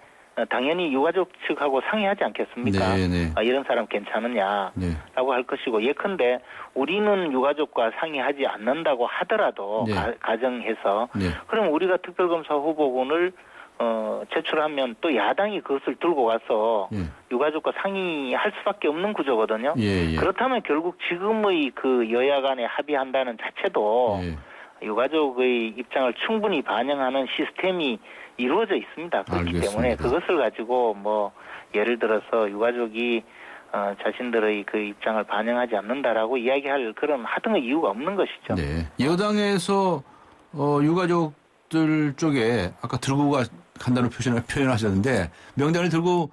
당연히 유가족 측하고 상의하지 않겠습니까? 이런 사람 괜찮으냐라고 할 것이고 예컨대 우리는 유가족과 상의하지 않는다고 하더라도 가정해서 그럼 우리가 특별검사 후보군을 제출하면 또 야당이 그것을 들고 가서 유가족과 상의할 수밖에 없는 구조거든요. 그렇다면 결국 지금의 그 여야 간에 합의한다는 자체도 유가족의 입장을 충분히 반영하는 시스템이 이루어져 있습니다. 그렇기 때문에 그것을 가지고 뭐 예를 들어서 유가족이 자신들의 그 입장을 반영하지 않는다라고 이야기할 그런 하등의 이유가 없는 것이죠. 여당에서 유가족들 쪽에 아까 들고 간다는 표현하셨는데 명단을 들고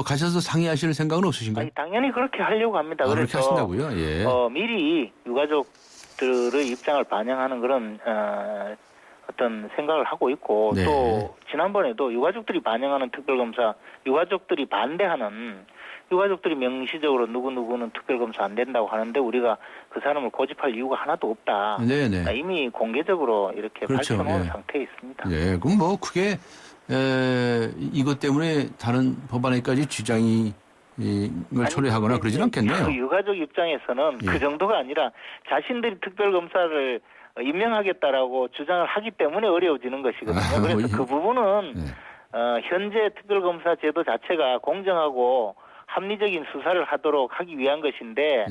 가셔서 상의하실 생각은 없으신가요? 당연히 그렇게 하려고 합니다. 그렇게 하신다고요? 미리 유가족들의 입장을 반영하는 그런 어떤 생각을 하고 있고 또 지난번에도 유가족들이 반영하는 특별검사 유가족들이 반대하는 유가족들이 명시적으로 누구누구는 특별검사 안 된다고 하는데 우리가 그 사람을 고집할 이유가 하나도 없다. 이미 공개적으로 이렇게 밝혀놓은 상태에 있습니다. 그럼 뭐 크게 이것 때문에 다른 법안에까지 주장이 걸 초래하거나 그러진 않겠네요. 유가족 입장에서는 그 정도가 아니라 자신들이 특별검사를 임명하겠다라고 주장을 하기 때문에 어려워지는 것이거든요. 그래서 그 부분은 현재 특별검사 제도 자체가 공정하고 합리적인 수사를 하도록 하기 위한 것인데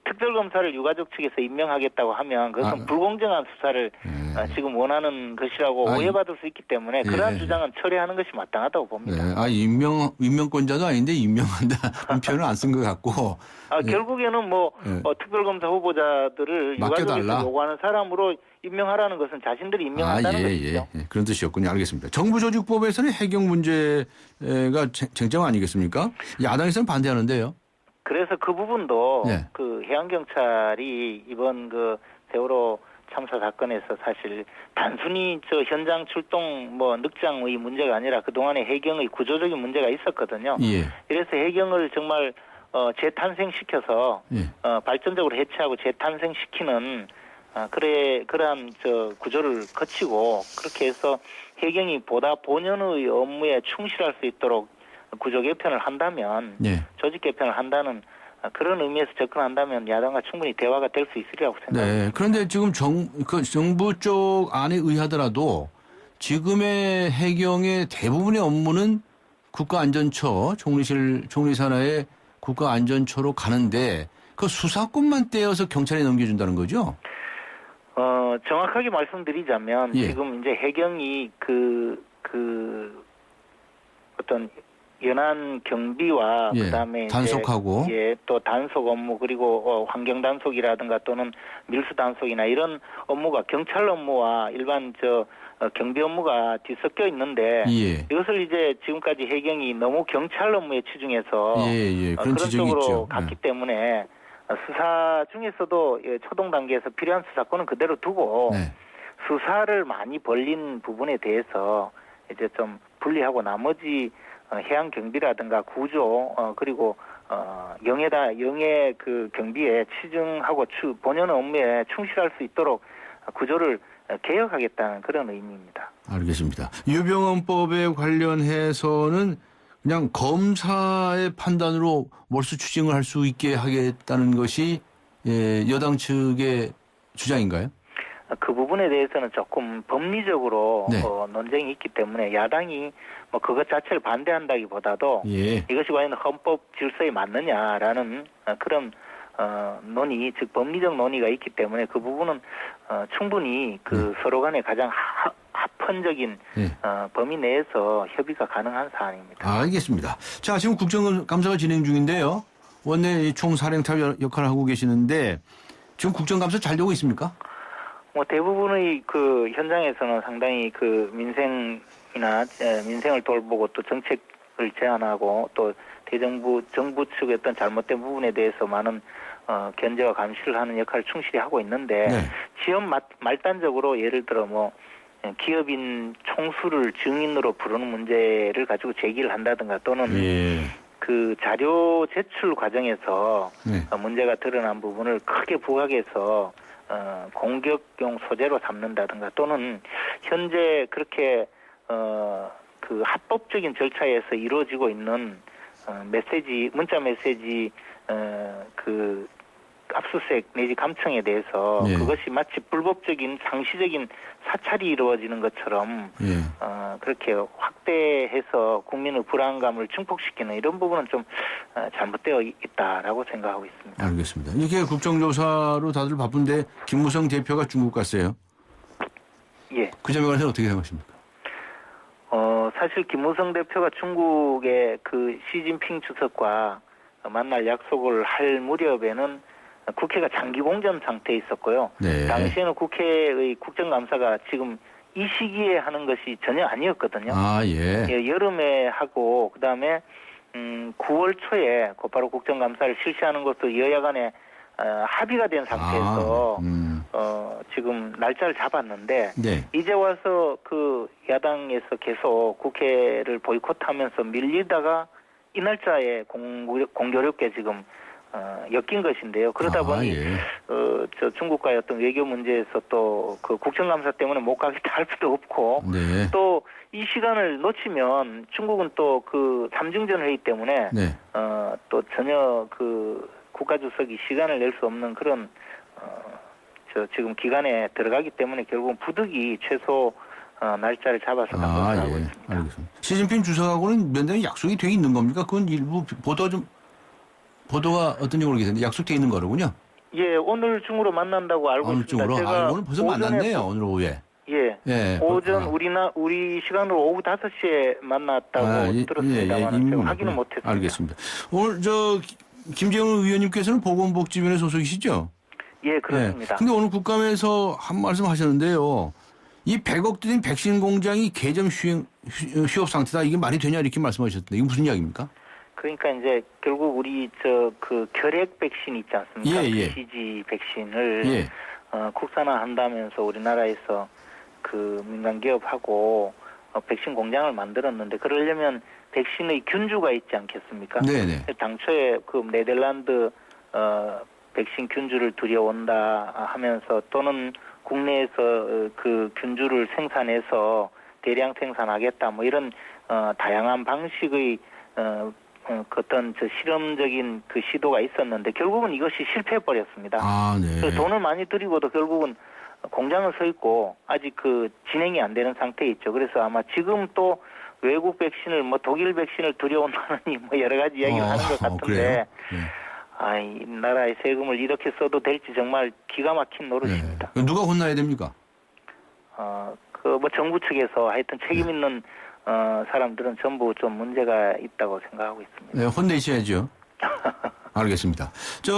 특별검사를 유가족 측에서 임명하겠다고 하면 그것은 불공정한 수사를 지금 원하는 것이라고 오해받을 수 있기 때문에 그러한 주장은 처리하는 것이 마땅하다고 봅니다. 임명권자도 아닌데 임명한다는 표현을 안 쓴 것 같고. 결국에는 특별검사 후보자들을 유가족에서 요구하는 사람으로 임명하라는 것은 자신들이 임명한다는 것이죠. 그런 뜻이었군요. 알겠습니다. 정부조직법에서는 해경 문제가 쟁점 아니겠습니까? 야당에서는 반대하는데요. 그래서 그 부분도 그 해양경찰이 이번 그 세월호 참사 사건에서 사실 단순히 현장 출동 늑장의 문제가 아니라 그동안에 해경의 구조적인 문제가 있었거든요. 그래서 해경을 정말 재탄생시켜서 발전적으로 해체하고 재탄생시키는 그러한 구조를 거치고 그렇게 해서 해경이 보다 본연의 업무에 충실할 수 있도록 구조 개편을 한다면 조직 개편을 한다는 그런 의미에서 접근한다면 야당과 충분히 대화가 될 수 있으리라고 생각합니다. 네. 그런데 지금 정부 쪽 안에 의하더라도 지금의 해경의 대부분의 업무는 국가안전처, 총리 산하의 국가안전처로 가는데 그 수사권만 떼어서 경찰에 넘겨준다는 거죠? 정확하게 말씀드리자면 지금 이제 해경이 어떤 연안 경비와 그다음에 단속하고 또 단속 업무 그리고 환경 단속이라든가 또는 밀수 단속이나 이런 업무가 경찰 업무와 일반 경비 업무가 뒤섞여 있는데 이것을 이제 지금까지 해경이 너무 경찰 업무에 치중해서 그런 쪽으로 있죠. 갔기 때문에 수사 중에서도 초동 단계에서 필요한 수사권은 그대로 두고 수사를 많이 벌린 부분에 대해서 이제 좀 분리하고 나머지 해양 경비라든가 구조 그리고 영해 그 경비에 치중하고 본연 업무에 충실할 수 있도록 구조를 개혁하겠다는 그런 의미입니다. 알겠습니다. 유병헌법에 관련해서는 그냥 검사의 판단으로 몰수 추징을 할 수 있게 하겠다는 것이 여당 측의 주장인가요? 그 부분에 대해서는 조금 법리적으로 논쟁이 있기 때문에 야당이 그것 자체를 반대한다기보다도 이것이 과연 헌법 질서에 맞느냐라는 그런 논의, 즉 법리적 논의가 있기 때문에 그 부분은 충분히 서로 간에 가장 합헌적인 범위 내에서 협의가 가능한 사안입니다. 알겠습니다. 자, 지금 국정감사가 진행 중인데요. 원내 총사령탑 역할을 하고 계시는데 지금 국정감사 잘 되고 있습니까? 대부분의 현장에서는 상당히 민생을 돌보고 또 정책을 제안하고 또 정부 측의 어떤 잘못된 부분에 대해서 많은 견제와 감시를 하는 역할을 충실히 하고 있는데 지역 말단적으로 예를 들어 기업인 총수를 증인으로 부르는 문제를 가지고 제기를 한다든가 또는 그 자료 제출 과정에서 문제가 드러난 부분을 크게 부각해서 공격용 소재로 삼는다든가 또는 현재 그렇게 그 합법적인 절차에서 이루어지고 있는 문자 메시지 그 압수수색 내지 감청에 대해서 그것이 마치 불법적인 상시적인 사찰이 이루어지는 것처럼 그렇게 확대해서 국민의 불안감을 증폭시키는 이런 부분은 좀 잘못되어 있다라고 생각하고 있습니다. 알겠습니다. 이렇게 국정조사로 다들 바쁜데 김무성 대표가 중국 갔어요. 그 점에 관해서 어떻게 생각하십니까? 사실 김무성 대표가 중국의 그 시진핑 주석과 만날 약속을 할 무렵에는 국회가 장기 공전 상태에 있었고요. 당시에는 국회의 국정감사가 지금 이 시기에 하는 것이 전혀 아니었거든요. 여름에 하고 그다음에 9월 초에 곧바로 국정감사를 실시하는 것도 여야 간에 합의가 된 상태에서 지금 날짜를 잡았는데 이제 와서 그 야당에서 계속 국회를 보이콧하면서 밀리다가 이 날짜에 공교롭게 지금 엮인 것인데요. 그러다 보니 중국과의 어떤 외교 문제에서 또 그 국정감사 때문에 못 가겠다 할 수도 없고 또 이 시간을 놓치면 중국은 또 그 삼중전 회의 때문에 또 전혀 그 국가주석이 시간을 낼 수 없는 그런 지금 기간에 들어가기 때문에 결국은 부득이 최소 날짜를 잡아서 하고 있습니다. 알겠습니다. 시진핑 주석하고는 면담이 약속이 돼 있는 겁니까? 그건 일부 보도가 어떤 경우로 되는데 약속돼 있는 거로군요. 예, 오늘 중으로 만난다고 알고 오늘 있습니다. 중으로? 제가 오늘 벌써 오전에 만났네요. 오늘 오후에. 예. 예. 오전 우리 시간으로 오후 5시에 만났다고 들었습니다만 제가 확인은 못했습니다. 알겠습니다. 오늘 김재원 의원님께서는 보건복지위원회 소속이시죠? 예, 그렇습니다. 근데 오늘 국감에서 한 말씀 하셨는데요. 이 100억 들인 백신 공장이 개점 휴업 상태다. 이게 말이 되냐 이렇게 말씀하셨는데 이게 무슨 이야기입니까? 그러니까 이제 결국 우리 그 결핵 백신 있지 않습니까? BCG 백신을 국산화한다면서 우리나라에서 그 민간 기업하고 백신 공장을 만들었는데 그러려면 백신의 균주가 있지 않겠습니까? 네네. 당초에 그 네덜란드 백신 균주를 들여온다 하면서 또는 국내에서 그 균주를 생산해서 대량 생산하겠다 뭐 이런 다양한 방식의 어떤 실험적인 그 시도가 있었는데 결국은 이것이 실패해 버렸습니다. 그래서 돈을 많이 들이고도 결국은 공장은 서 있고 아직 그 진행이 안 되는 상태에 있죠. 그래서 아마 지금 또 외국 백신을 뭐 독일 백신을 들여온다느니 뭐 여러 가지 이야기를 하는 것 같은데 이 나라의 세금을 이렇게 써도 될지 정말 기가 막힌 노릇입니다. 누가 혼나야 됩니까? 그 뭐 정부 측에서 하여튼 책임 있는 사람들은 전부 좀 문제가 있다고 생각하고 있습니다. 네, 혼내셔야죠. 알겠습니다.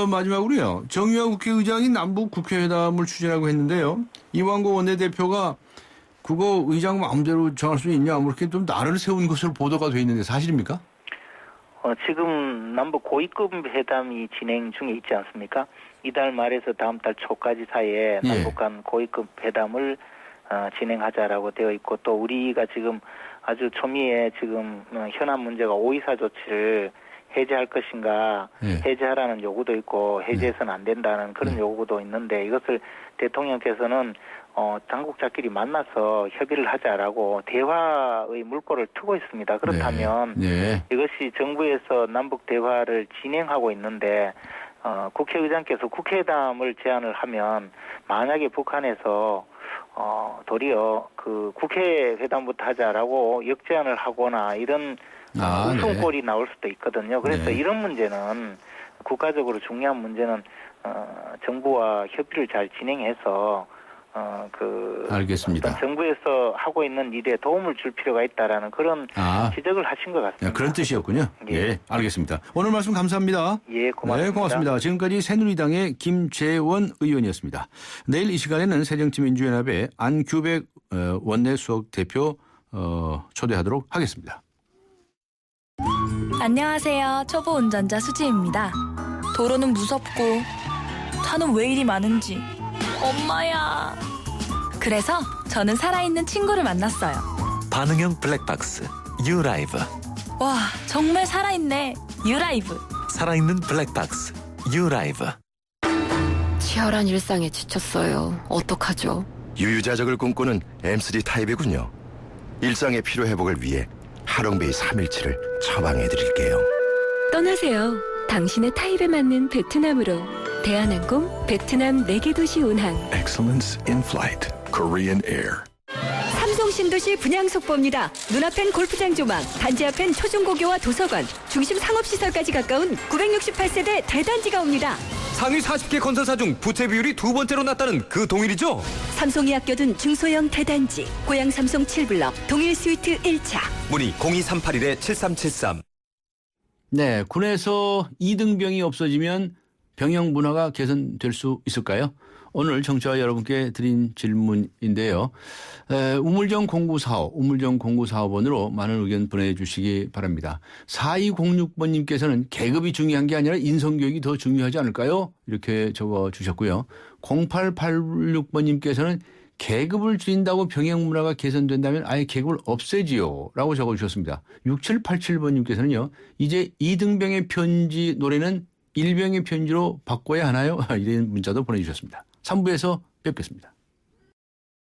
마지막으로요. 정의화 국회의장이 남북 국회회담을 추진하고 했는데요. 이완구 원내대표가 그거 의장 마음대로 정할 수 있냐 뭐 이렇게 좀 날을 세운 것으로 보도가 돼 있는데 사실입니까? 지금 남북 고위급 회담이 진행 중에 있지 않습니까? 이달 말에서 다음 달 초까지 사이에 남북 간 고위급 회담을 진행하자라고 되어 있고 또 우리가 지금 아주 초미에 지금 현안 문제가 오이사 조치를 해제할 것인가 해제하라는 요구도 있고 해제해서는 안 된다는 그런 요구도 있는데 이것을 대통령께서는 당국자끼리 만나서 협의를 하자라고 대화의 물꼬를 트고 있습니다. 그렇다면 이것이 정부에서 남북 대화를 진행하고 있는데 국회의장께서 국회회담을 제안을 하면 만약에 북한에서 도리어 그 국회회담부터 하자라고 역제안을 하거나 이런 웃음꼴이 나올 수도 있거든요. 그래서 이런 문제는 국가적으로 중요한 문제는 정부와 협의를 잘 진행해서 알겠습니다. 정부에서 하고 있는 일에 도움을 줄 필요가 있다라는 그런 지적을 하신 것 같습니다. 그런 뜻이었군요. 예, 알겠습니다. 오늘 말씀 감사합니다. 예, 고맙습니다. 네, 고맙습니다. 지금까지 새누리당의 김재원 의원이었습니다. 내일 이 시간에는 새정치민주연합의 안규백 원내 수석 대표 초대하도록 하겠습니다. 안녕하세요. 초보 운전자 수지입니다. 도로는 무섭고 차는 왜 이리 많은지 엄마야. 그래서 저는 살아있는 친구를 만났어요. 반응형 블랙박스 유라이브. 와, 정말 살아있네. 유라이브. 살아있는 블랙박스 유라이브. 치열한 일상에 지쳤어요. 어떡하죠? 유유자적을 꿈꾸는 M3 타입이군요. 일상의 피로회복을 위해 하롱베이 3일치를 처방해드릴게요. 떠나세요. 당신의 타입에 맞는 베트남으로. 대한항공 베트남 4개 도시 운항. Excellence in flight. Korean Air. 삼성 신도시 분양 속보입니다. 눈앞엔 골프장 조망, 단지 앞엔 초중고교와 도서관, 중심 상업시설까지 가까운 968세대 대단지가 옵니다. 상위 40개 건설사 중 부채 비율이 2번째로 낮다는 그 동일이죠? 삼성이 아껴둔 중소형 대단지, 고양 삼성 7블럭, 동일 스위트 1차. 문의 02381-7373. 네, 군에서 2등병이 없어지면 병영 문화가 개선될 수 있을까요? 오늘 청취자 여러분께 드린 질문인데요. 우물정 0945번으로 많은 의견 보내주시기 바랍니다. 4206번님께서는 계급이 중요한 게 아니라 인성교육이 더 중요하지 않을까요? 이렇게 적어주셨고요. 0886번님께서는 계급을 줄인다고 병영 문화가 개선된다면 아예 계급을 없애지요 라고 적어주셨습니다. 6787번님께서는요. 이제 2등병의 편지 노래는 1병의 편지로 바꿔야 하나요? 이런 문자도 보내주셨습니다. 3부에서 뵙겠습니다.